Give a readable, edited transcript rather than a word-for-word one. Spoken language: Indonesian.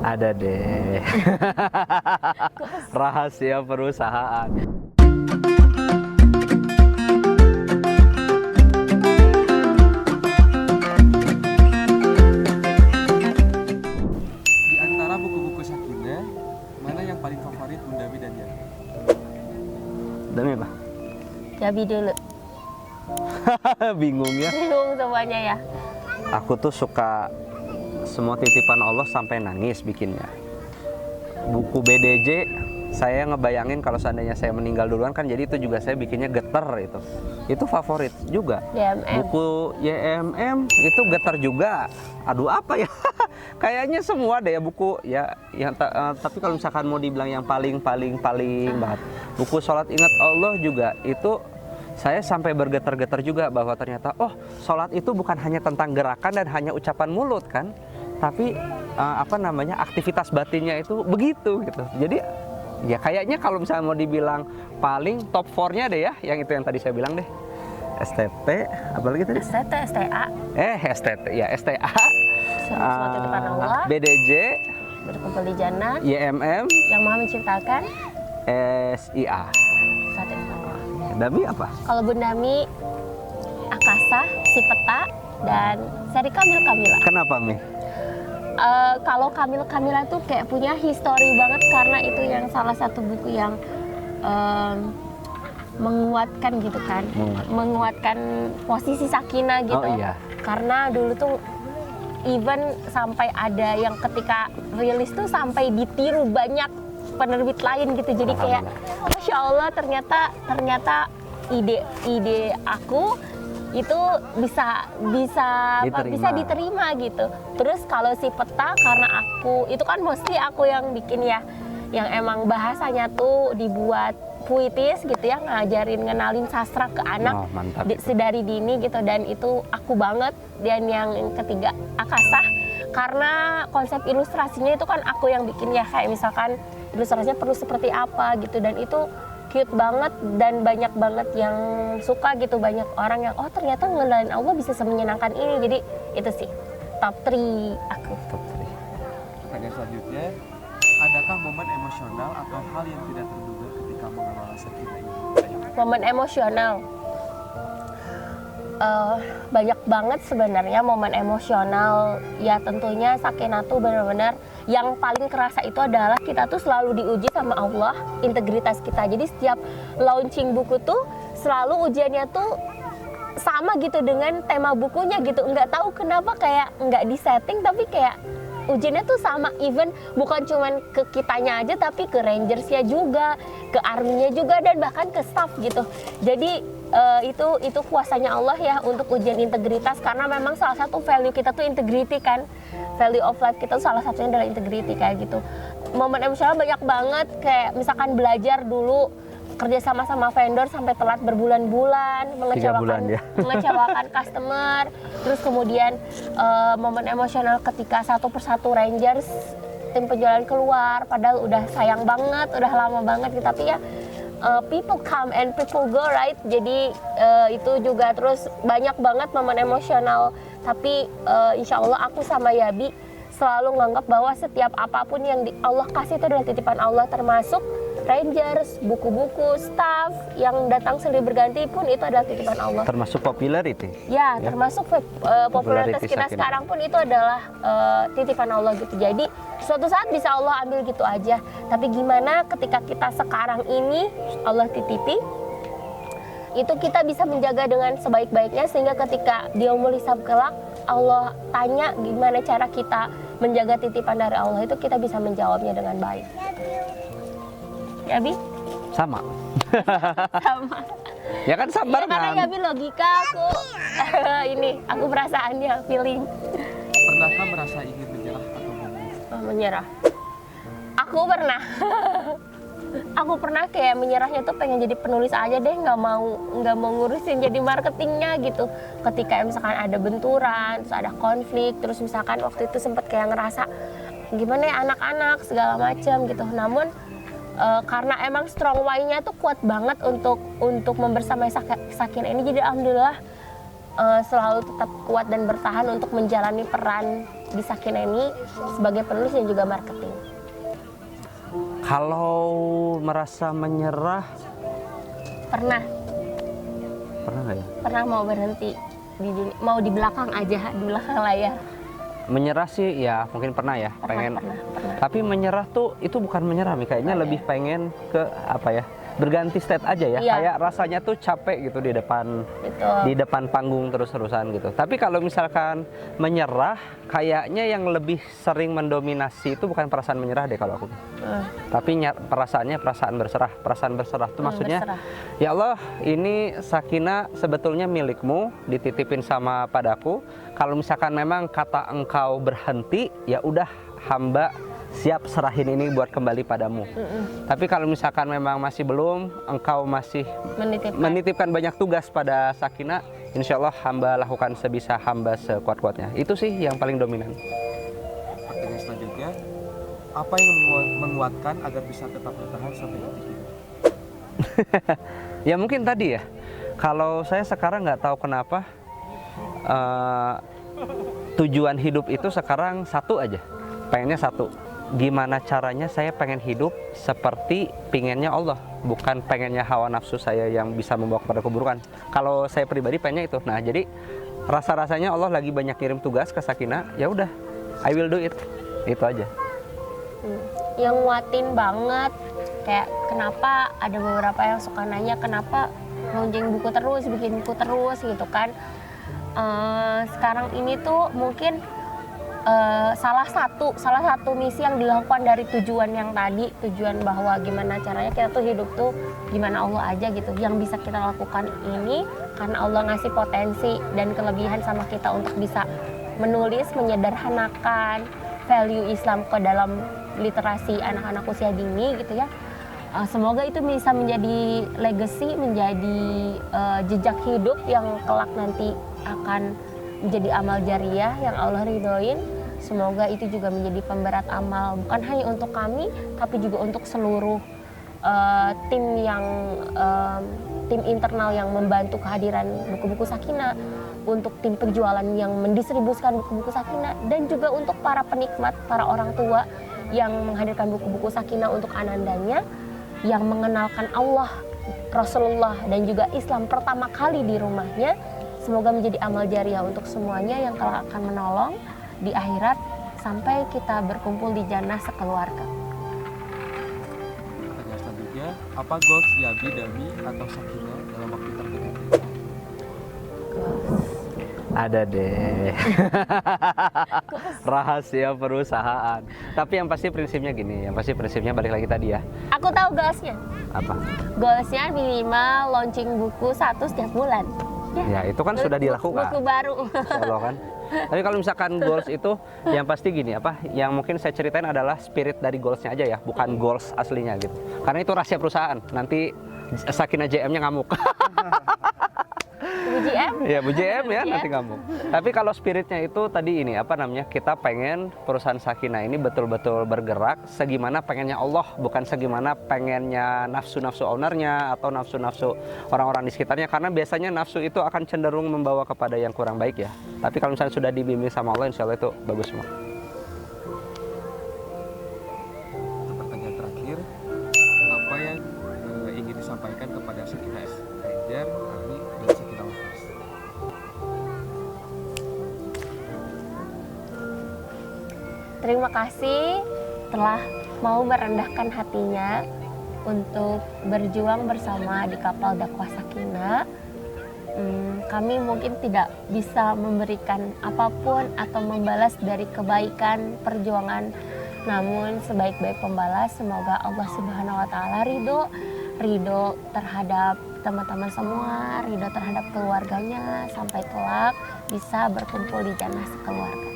Ada deh. Rahasia perusahaan. Di antara buku-buku Sakinah, mana yang paling favorit Bunda Dami dan Yabi? Demi apa? Yabi dulu. Bingung ya. Bingung semuanya ya. Aku tuh suka semua titipan Allah sampai nangis bikinnya. Buku BDJ, saya ngebayangin kalau seandainya saya meninggal duluan kan, jadi itu juga saya bikinnya geter itu. Itu favorit juga. YMM. Buku YMM itu geter juga. Aduh apa ya? Kayaknya semua deh ya buku ya. Tapi kalau misalkan mau dibilang yang paling banget, buku Sholat Ingat Allah juga itu. Saya sampai bergetar-getar juga bahwa ternyata sholat itu bukan hanya tentang gerakan dan hanya ucapan mulut kan, tapi aktivitas batinnya itu begitu gitu. Jadi ya kayaknya kalau misalnya mau dibilang paling top 4-nya deh ya, yang itu yang tadi saya bilang deh. STT, apalagi tadi? STT, STA. STT ya, STA. Semua titipan Allah. BDJ, Berkumpul di Jannah. YMM, Yang Maha Menciptakan. SIA. Satu yang Allah. Dami apa? Kalau Bunda Mi, Akasa, Si Peta, dan seri Kamil Kamila. Kenapa Mi? Kalau Kamil Kamila tuh kayak punya history banget karena itu yang salah satu buku yang menguatkan gitu kan, menguatkan posisi Sakinah gitu. Oh iya. Karena dulu tuh even sampai ada yang ketika rilis tuh sampai ditiru banyak penerbit lain gitu. Jadi kayak Masya Allah ternyata ide aku itu bisa diterima gitu. Terus kalau Si Peta karena aku itu kan mostly aku yang bikin ya, yang emang bahasanya tuh dibuat puitis gitu ya, ngenalin sastra ke anak sedari dini gitu, dan itu aku banget. Dan yang ketiga Akasah karena konsep ilustrasinya itu kan aku yang bikin ya, kayak misalkan ilustrasinya perlu seperti apa gitu, dan itu cute banget dan banyak banget yang suka gitu, banyak orang yang ternyata ngenalin Allah bisa semenyenangkan ini. Jadi itu sih top 3 aku. Pertanyaan selanjutnya, adakah momen emosional atau hal yang tidak terduga ketika mengelola Sakinah ini? Momen emosional banyak banget sebenarnya momen emosional ya. Tentunya Sakinah tuh benar-benar yang paling kerasa itu adalah kita tuh selalu diuji sama Allah, integritas kita. Jadi setiap launching buku tuh selalu ujiannya tuh sama gitu dengan tema bukunya gitu. Nggak tahu kenapa kayak nggak disetting, tapi kayak ujiannya tuh sama, even bukan cuman ke kitanya aja tapi ke rangersnya juga, ke arminya juga, dan bahkan ke staff gitu. Jadi itu kuasanya Allah ya untuk ujian integritas, karena memang salah satu value kita tuh integrity kan, value of life kita tuh salah satunya adalah integrity kayak gitu. Momen emosional banyak banget, kayak misalkan belajar dulu kerja sama vendor sampai telat berbulan-bulan, mengecewakan customer. Terus kemudian momen emosional ketika satu persatu Rangers tim penjualan keluar, padahal udah sayang banget, udah lama banget gitu, tapi ya people come and people go, right? Jadi itu juga. Terus banyak banget momen emosional, tapi insya Allah aku sama Yabi selalu nganggap bahwa setiap apapun yang Allah kasih itu adalah titipan Allah, termasuk Rangers, buku-buku, staff yang datang silih berganti pun itu adalah titipan Allah. Termasuk popularity. Ya, termasuk popularitas kita sekarang pun itu adalah titipan Allah gitu. Jadi suatu saat bisa Allah ambil gitu aja. Tapi gimana ketika kita sekarang ini Allah titipi, itu kita bisa menjaga dengan sebaik-baiknya, sehingga ketika di yaumul hisab kelak Allah tanya gimana cara kita menjaga titipan dari Allah, itu kita bisa menjawabnya dengan baik. Ya Bi? Sama. Sama. Ya kan sabar Ya, karena kan? Yabi logika, aku perasaannya, feeling. Pernahkah merasa ingin menyerah atau memilih? Menyerah. Aku pernah. Aku pernah kayak menyerahnya tuh pengen jadi penulis aja deh, nggak mau ngurusin jadi marketingnya gitu. Ketika misalkan ada benturan, terus ada konflik, terus misalkan waktu itu sempat kayak ngerasa gimana ya anak-anak segala macam gitu. Namun karena emang strong why-nya tuh kuat banget untuk membersamai Sakinah ini, jadi alhamdulillah selalu tetap kuat dan bertahan untuk menjalani peran di Sakinah ini sebagai penulis dan juga marketing. Kalau merasa menyerah, Pernah nggak ya? pernah mau berhenti di dunia, mau di belakang aja, di belakang layar. Menyerah sih ya mungkin pernah ya, pengen. Pernah. Tapi menyerah tuh itu bukan menyerah, Mi. Kayaknya lebih pengen ke apa ya? Berganti state aja ya. Iya. Kayak rasanya tuh capek gitu di depan Betul. panggung terus-terusan gitu. Tapi kalau misalkan menyerah, kayaknya yang lebih sering mendominasi itu bukan perasaan menyerah deh kalau aku. Tapi perasaannya perasaan berserah. Perasaan berserah itu maksudnya, berserah. ya Allah, ini Sakinah sebetulnya milikmu, dititipin sama padaku. Kalau misalkan memang kata engkau berhenti, ya udah hamba siap serahin ini buat kembali padamu. Tapi kalau misalkan memang masih belum, engkau masih menitipkan banyak tugas pada Sakinah, insya Allah hamba lakukan sebisa hamba sekuat-kuatnya. Itu sih yang paling dominan. Pertanyaan selanjutnya, apa yang menguatkan agar bisa tetap bertahan sampai detik ini? Ya mungkin tadi ya, kalau saya sekarang nggak tahu kenapa tujuan hidup itu sekarang satu aja, pengennya satu. Gimana caranya saya pengen hidup seperti pinginnya Allah, bukan pengennya hawa nafsu saya yang bisa membawa kepada keburukan. Kalau saya pribadi pengennya itu. Nah, jadi rasa-rasanya Allah lagi banyak kirim tugas ke Sakinah, ya udah, I will do it. Itu aja. Yang nguatin banget, kayak kenapa ada beberapa yang suka nanya kenapa launching buku terus, bikin buku terus gitu kan. Sekarang ini tuh mungkin salah satu misi yang dilakukan dari tujuan yang tadi, tujuan bahwa gimana caranya kita tuh hidup tuh gimana Allah aja gitu, yang bisa kita lakukan ini karena Allah ngasih potensi dan kelebihan sama kita untuk bisa menulis, menyederhanakan value Islam ke dalam literasi anak-anak usia dini gitu ya. Semoga itu bisa menjadi legacy, menjadi jejak hidup yang kelak nanti akan menjadi amal jariah yang Allah ridhoin. Semoga itu juga menjadi pemberat amal bukan hanya untuk kami tapi juga untuk seluruh tim internal yang membantu kehadiran buku-buku Sakinah, untuk tim penjualan yang mendistribusikan buku-buku Sakinah, dan juga untuk para penikmat, para orang tua yang menghadirkan buku-buku Sakinah untuk anandanya, yang mengenalkan Allah, Rasulullah dan juga Islam pertama kali di rumahnya. Semoga menjadi amal jariah untuk semuanya yang kelak akan menolong di akhirat sampai kita berkumpul di jannah sekeluarga. Pertanyaan selanjutnya, apa goals Yabi, Dami, atau Sakinah dalam waktu terdekat? Ada deh. Rahasia perusahaan. Tapi yang pasti prinsipnya gini, yang pasti prinsipnya balik lagi tadi ya. Aku tahu goalsnya. Apa? Goalsnya minimal launching buku 1 setiap bulan. Ya itu kan sudah dilakukan. Buku baru. Insya Allah kan. Tapi kalau misalkan goals itu yang pasti gini apa? Yang mungkin saya ceritain adalah spirit dari goalsnya aja ya, bukan goals aslinya gitu. Karena itu rahasia perusahaan. Nanti Sakinah JM-nya ngamuk. Bu GM? Ya Bu JM ya nanti ngamuk. Tapi kalau spiritnya itu tadi ini apa namanya? Kita pengen perusahaan Sakinah ini betul-betul bergerak segimana pengennya Allah, bukan segimana pengennya nafsu-nafsu ownernya atau nafsu-nafsu orang-orang di sekitarnya. Karena biasanya nafsu itu akan cenderung membawa kepada yang kurang baik ya. Tapi kalau misalnya sudah dibimbing sama Allah, insya Allah itu bagus semua. Untuk pertanyaan terakhir, apa yang ingin disampaikan kepada Sakinah Ranger, kami, dan Sakinah Lovers? Terima kasih telah mau merendahkan hatinya untuk berjuang bersama di kapal dakwah Sakinah. Kami mungkin tidak bisa memberikan apapun atau membalas dari kebaikan perjuangan, namun sebaik-baik pembalas semoga Allah Subhanahu wa taala ridho terhadap teman-teman semua, ridho terhadap keluarganya sampai kelak bisa berkumpul di jannah sekeluarga.